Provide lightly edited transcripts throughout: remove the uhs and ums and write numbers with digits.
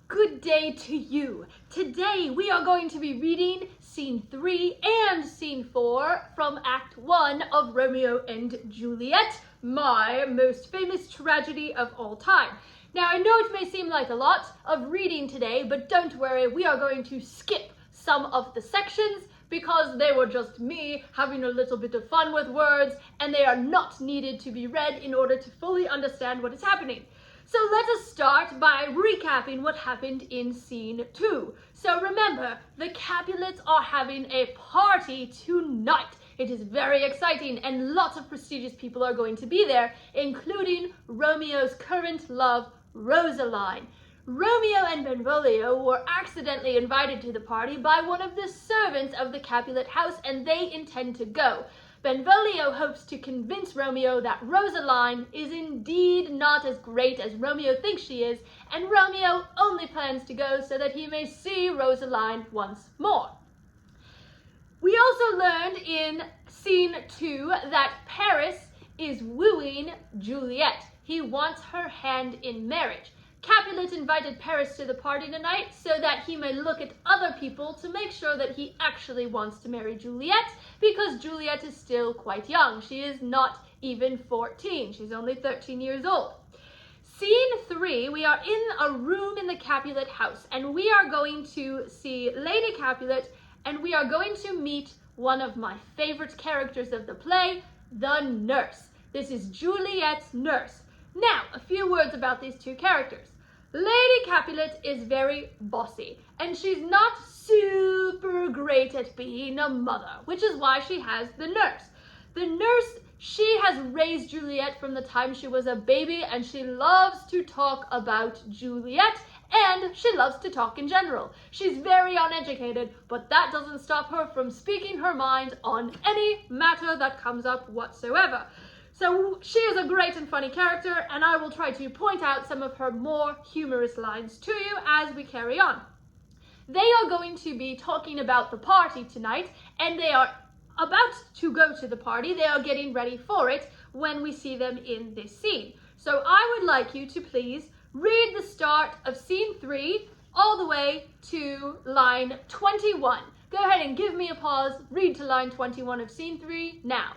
Good day to you. Today we are going to be reading Scene 3 and Scene 4 from Act 1 of Romeo and Juliet, my most famous tragedy of all time. Now I know it may seem like a lot of reading today, but don't worry, we are going to skip some of the sections because they were just me having a little bit of fun with words and they are not needed to be read in order to fully understand what is happening. So let us start by recapping what happened in Scene 2. So remember, the Capulets are having a party tonight. It is very exciting and lots of prestigious people are going to be there, including Romeo's current love, Rosaline. Romeo and Benvolio were accidentally invited to the party by one of the servants of the Capulet house and they intend to go. Benvolio hopes to convince Romeo that Rosaline is indeed not as great as Romeo thinks she is, and Romeo only plans to go so that he may see Rosaline once more. We also learned in Scene 2 that Paris is wooing Juliet. He wants her hand in marriage. Capulet invited Paris to the party tonight so that he may look at other people to make sure that he actually wants to marry Juliet, because Juliet is still quite young. She is not even 14. She's only 13 years old. Scene 3, we are in a room in the Capulet house and we are going to see Lady Capulet and we are going to meet one of my favorite characters of the play, the nurse. This is Juliet's nurse. Now, a few words about these two characters. Lady Capulet is very bossy, and she's not super great at being a mother, which is why she has the nurse. The nurse, she has raised Juliet from the time she was a baby, and she loves to talk about Juliet, and she loves to talk in general. She's very uneducated, but that doesn't stop her from speaking her mind on any matter that comes up whatsoever. So she is a great and funny character, and I will try to point out some of her more humorous lines to you as we carry on. They are going to be talking about the party tonight, and they are about to go to the party. They are getting ready for it when we see them in this scene. So I would like you to please read the start of Scene 3 all the way to line 21. Go ahead and give me a pause. Read to line 21 of Scene 3 now.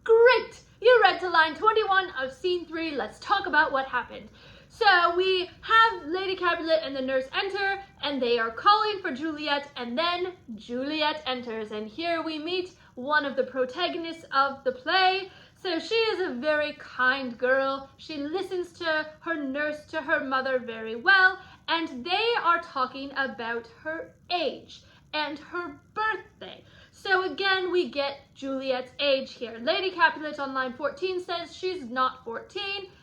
Great! You read to line 21 of Scene 3. Let's talk about what happened. So we have Lady Capulet and the nurse enter, and they are calling for Juliet, and then Juliet enters. And here we meet one of the protagonists of the play. So she is a very kind girl. She listens to her nurse, to her mother very well, and they are talking about her age and her birthday. So again, we get Juliet's age here. Lady Capulet on line 14 says she's not 14,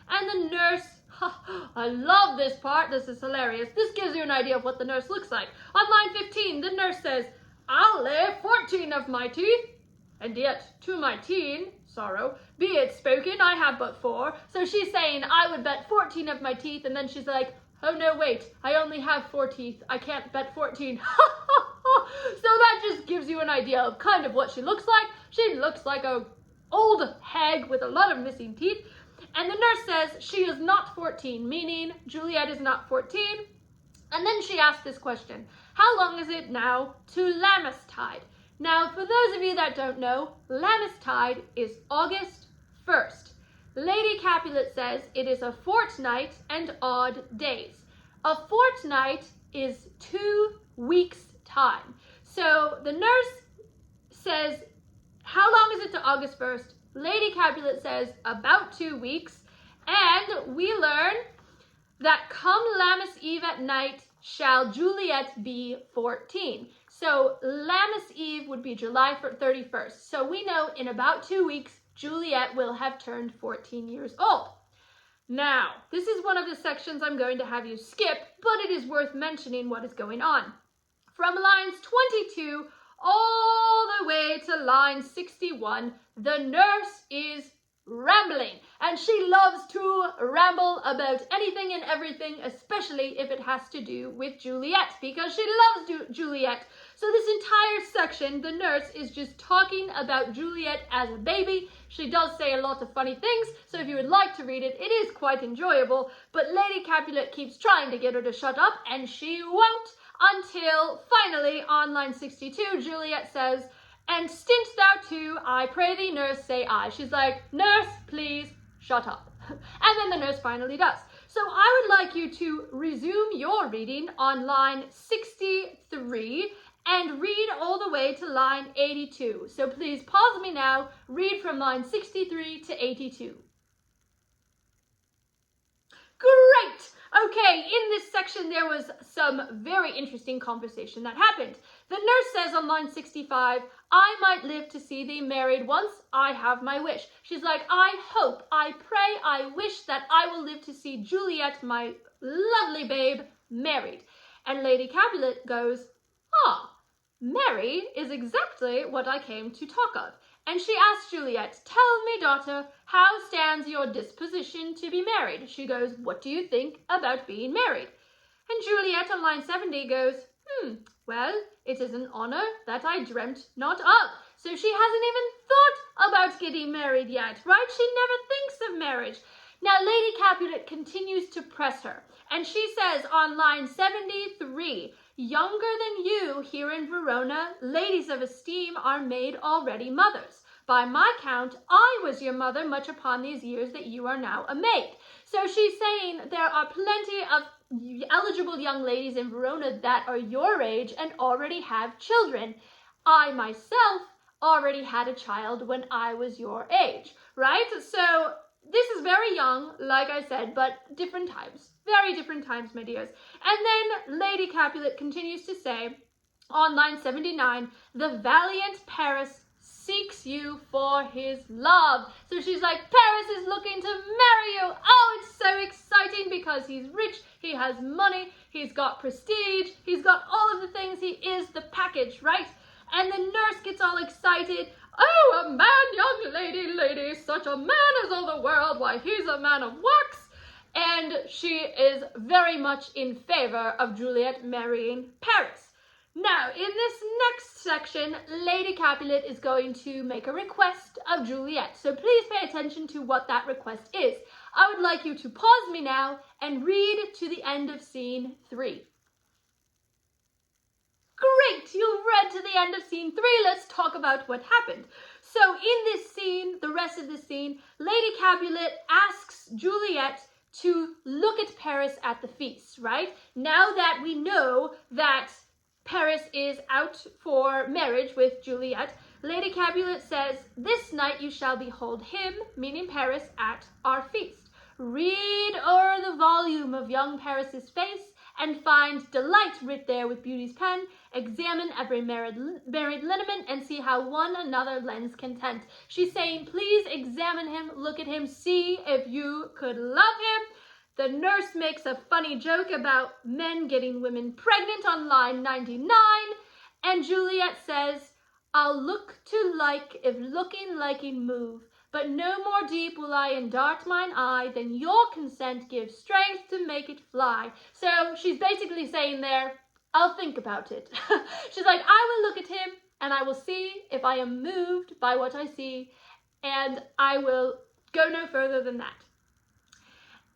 and the nurse, I love this part, this is hilarious. This gives you an idea of what the nurse looks like. On line 15, the nurse says, I'll lay 14 of my teeth, and yet to my teen, sorrow, be it spoken, I have but 4. So she's saying, I would bet 14 of my teeth, and then she's like, oh no, wait, I only have 4 teeth, I can't bet 14. So that just gives you an idea of kind of what she looks like. She looks like a old hag with a lot of missing teeth. And the nurse says she is not 14, meaning Juliet is not 14. And then she asks this question, how long is it now to Lammastide? Now, for those of you that don't know, Lammastide is August 1st. Lady Capulet says it is a fortnight and odd days. A fortnight is 2 weeks' time. So the nurse says, how long is it to August 1st? Lady Capulet says about 2 weeks. And we learn that come Lammas Eve at night shall Juliet be 14. So Lammas Eve would be July 31st. So we know in about 2 weeks, Juliet will have turned 14 years old. Now, this is one of the sections I'm going to have you skip, but it is worth mentioning what is going on. From lines 22 all the way to line 61, the nurse is rambling, and she loves to ramble about anything and everything, especially if it has to do with Juliet, because she loves Juliet. So this entire section, the nurse is just talking about Juliet as a baby. She does say a lot of funny things, so if you would like to read it, it is quite enjoyable, but Lady Capulet keeps trying to get her to shut up, and she won't, until finally on line 62, Juliet says, "And stint thou too, I pray thee, nurse, say I." She's like, "Nurse, please shut up." And then the nurse finally does. So I would like you to resume your reading on line 63 and read all the way to line 82. So please pause me now, read from line 63 to 82. Great! Okay, in this section there was some very interesting conversation that happened. The nurse says on line 65, "I might live to see thee married once, I have my wish." She's like, "I hope, I pray, I wish that I will live to see Juliet, my lovely babe, married." And Lady Capulet goes, "Married is exactly what I came to talk of." And she asks Juliet, "Tell me, daughter, how stands your disposition to be married?" She goes, "What do you think about being married?" And Juliet on line 70 goes, "Well, it is an honor that I dreamt not of." So she hasn't even thought about getting married yet, right? She never thinks of marriage. Now, Lady Capulet continues to press her, and she says on line 73, "Younger than you here in Verona, ladies of esteem are made already mothers. By my count, I was your mother much upon these years that you are now a maid." So she's saying there are plenty of eligible young ladies in Verona that are your age and already have children. I myself already had a child when I was your age, right? So this is very young, like I said, but different times. Very different times, my dears. And then Lady Capulet continues to say, on line 79, "The valiant Paris seeks you for his love." So she's like, Paris is looking to marry you. Oh, it's so exciting because he's rich, he has money, he's got prestige, he's got all of the things, he is the package, right? And the nurse gets all excited. "Oh, a man, young lady, such a man as all the world, why, he's a man of wax." And she is very much in favor of Juliet marrying Paris. Now, in this next section, Lady Capulet is going to make a request of Juliet. So please pay attention to what that request is. I would like you to pause me now and read to the end of scene 3. Great, you've read to the end of scene 3. Let's talk about what happened. So in this scene, the rest of the scene, Lady Capulet asks Juliet to look at Paris at the feast, right? Now that we know that Paris is out for marriage with Juliet, Lady Capulet says, "This night you shall behold him," meaning Paris, "at our feast. Read o'er the volume of young Paris's face, and find delight writ there with beauty's pen. Examine every married lineament, and see how one another lends content." She's saying, please examine him, look at him, see if you could love him. The nurse makes a funny joke about men getting women pregnant on line 99, and Juliet says, "I'll look to like if looking liking move, but no more deep will I endart mine eye than your consent gives strength to make it fly." So she's basically saying there, I'll think about it. She's like, I will look at him and I will see if I am moved by what I see, and I will go no further than that.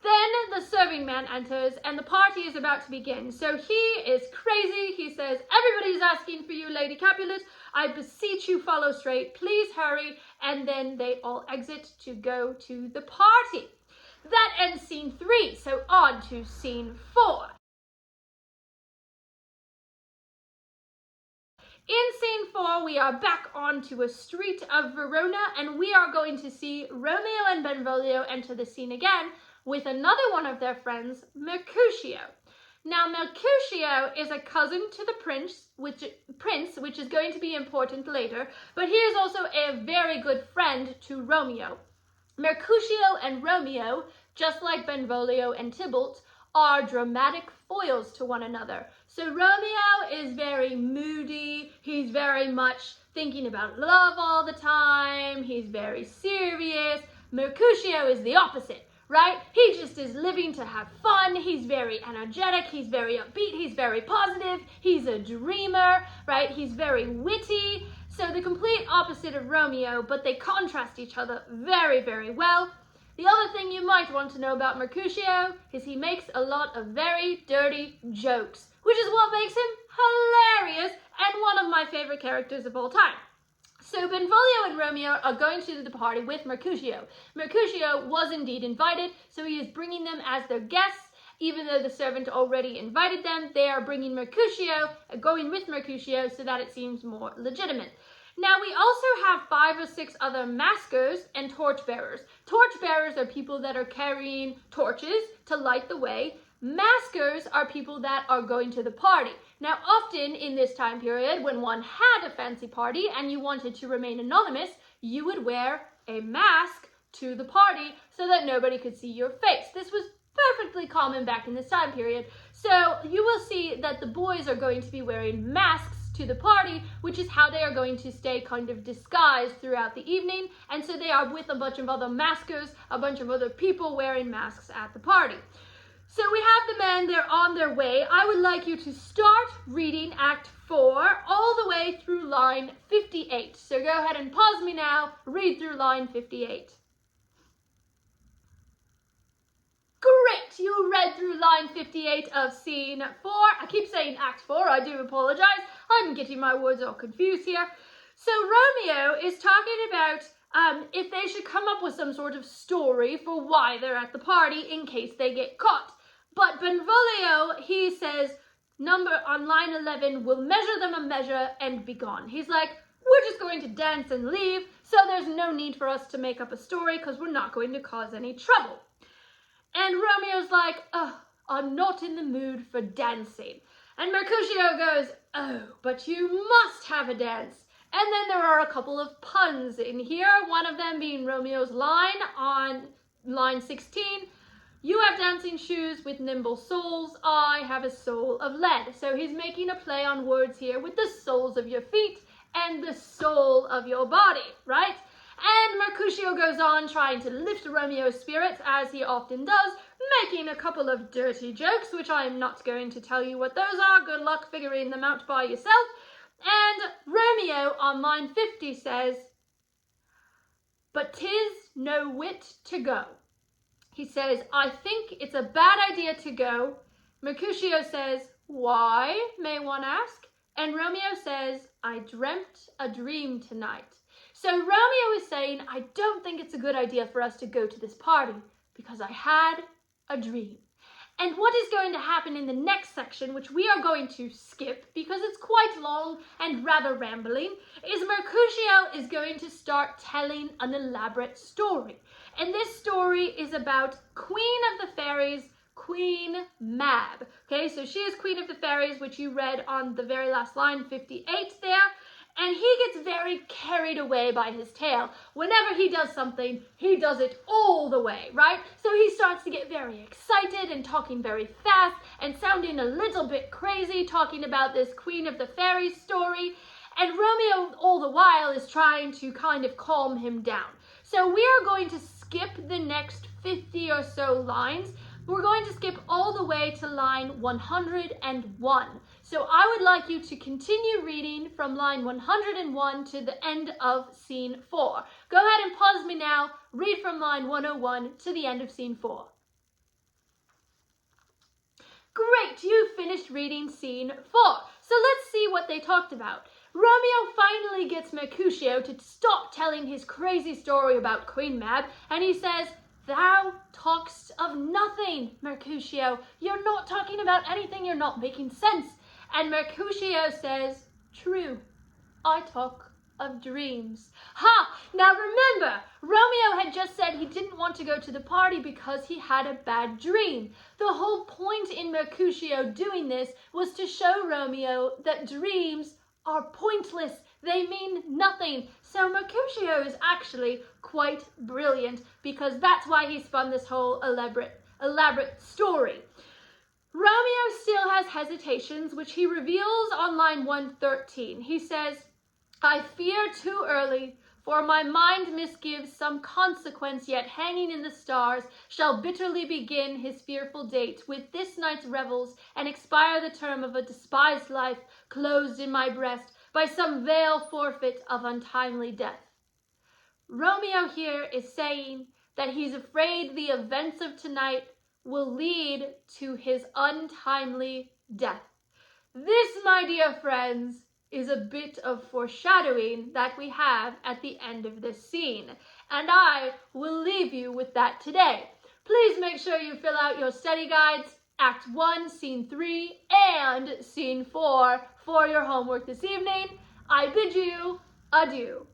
Then the serving man enters and the party is about to begin. So he is crazy. He says, "Everybody's asking for you, Lady Capulet. I beseech you, follow straight. Please hurry." And then they all exit to go to the party. That ends scene 3. So on to scene 4. In scene 4, we are back onto a street of Verona, and we are going to see Romeo and Benvolio enter the scene again with another one of their friends, Mercutio. Now, Mercutio is a cousin to the prince, which is going to be important later, but he is also a very good friend to Romeo. Mercutio and Romeo, just like Benvolio and Tybalt, are dramatic foils to one another. So Romeo is very moody, he's very much thinking about love all the time, he's very serious. Mercutio is the opposite. right? He just is living to have fun. He's very energetic. He's very upbeat. He's very positive. He's a dreamer, right? He's very witty. So the complete opposite of Romeo, but they contrast each other very, very well. The other thing you might want to know about Mercutio is he makes a lot of very dirty jokes, which is what makes him hilarious and one of my favorite characters of all time. So Benvolio and Romeo are going to the party with Mercutio. Mercutio was indeed invited, so he is bringing them as their guests. Even though the servant already invited them, they are bringing Mercutio, going with Mercutio, so that it seems more legitimate. Now, we also have 5 or 6 other maskers and torchbearers. Torchbearers are people that are carrying torches to light the way. Maskers are people that are going to the party. Now, often in this time period, when one had a fancy party and you wanted to remain anonymous, you would wear a mask to the party so that nobody could see your face. This was perfectly common back in this time period. So you will see that the boys are going to be wearing masks to the party, which is how they are going to stay kind of disguised throughout the evening. And so they are with a bunch of other maskers, a bunch of other people wearing masks at the party. So we have the men, they're on their way. I would like you to start reading Act 4 all the way through line 58. So go ahead and pause me now, read through line 58. Great, you read through line 58 of scene 4. I keep saying Act 4, I do apologize. I'm getting my words all confused here. So Romeo is talking about if they should come up with some sort of story for why they're at the party in case they get caught. But Benvolio, he says, on line 11, we'll measure them a measure and be gone. He's like, we're just going to dance and leave, so there's no need for us to make up a story because we're not going to cause any trouble. And Romeo's like, oh, I'm not in the mood for dancing. And Mercutio goes, oh, but you must have a dance. And then there are a couple of puns in here, one of them being Romeo's line on line 16. You have dancing shoes with nimble soles, I have a soul of lead. So he's making a play on words here with the soles of your feet and the soul of your body, right? And Mercutio goes on trying to lift Romeo's spirits, as he often does, making a couple of dirty jokes, which I am not going to tell you what those are. Good luck figuring them out by yourself. And Romeo on line 50 says, but 'tis no wit to go. He says, I think it's a bad idea to go. Mercutio says, why, may one ask? And Romeo says, I dreamt a dream tonight. So Romeo is saying, I don't think it's a good idea for us to go to this party because I had a dream. And what is going to happen in the next section, which we are going to skip because it's quite long and rather rambling, is Mercutio is going to start telling an elaborate story. And this story is about Queen of the Fairies, Queen Mab. Okay, so she is Queen of the Fairies, which you read on the very last line, 58 there. And he gets very carried away by his tale. Whenever he does something, he does it all the way, right? So he starts to get very excited and talking very fast and sounding a little bit crazy, talking about this Queen of the Fairies story. And Romeo, all the while, is trying to kind of calm him down. So we are going to skip the next 50 or so lines. We're going to skip all the way to line 101. So I would like you to continue reading from line 101 to the end of scene 4. Go ahead and pause me now. Read from line 101 to the end of scene 4. Great, you finished reading scene 4. So let's see what they talked about. Romeo finally gets Mercutio to stop telling his crazy story about Queen Mab, and he says, thou talk'st of nothing, Mercutio. You're not talking about anything, you're not making sense. And Mercutio says, true, I talk of dreams. Ha! Now remember, Romeo had just said he didn't want to go to the party because he had a bad dream. The whole point in Mercutio doing this was to show Romeo that dreams are pointless. They mean nothing. So Mercutio is actually quite brilliant because that's why he spun this whole elaborate story. Romeo still has hesitations, which he reveals on line 113. He says, I fear too early For my mind misgives some consequence yet hanging in the stars shall bitterly begin his fearful date with this night's revels and expire the term of a despised life closed in my breast by some veil forfeit of untimely death. Romeo here is saying that he's afraid the events of tonight will lead to his untimely death. This, my dear friends, is a bit of foreshadowing that we have at the end of this scene, and I will leave you with that today. Please make sure you fill out your study guides, Act 1, Scene 3, and Scene 4 for your homework this evening. I bid you adieu.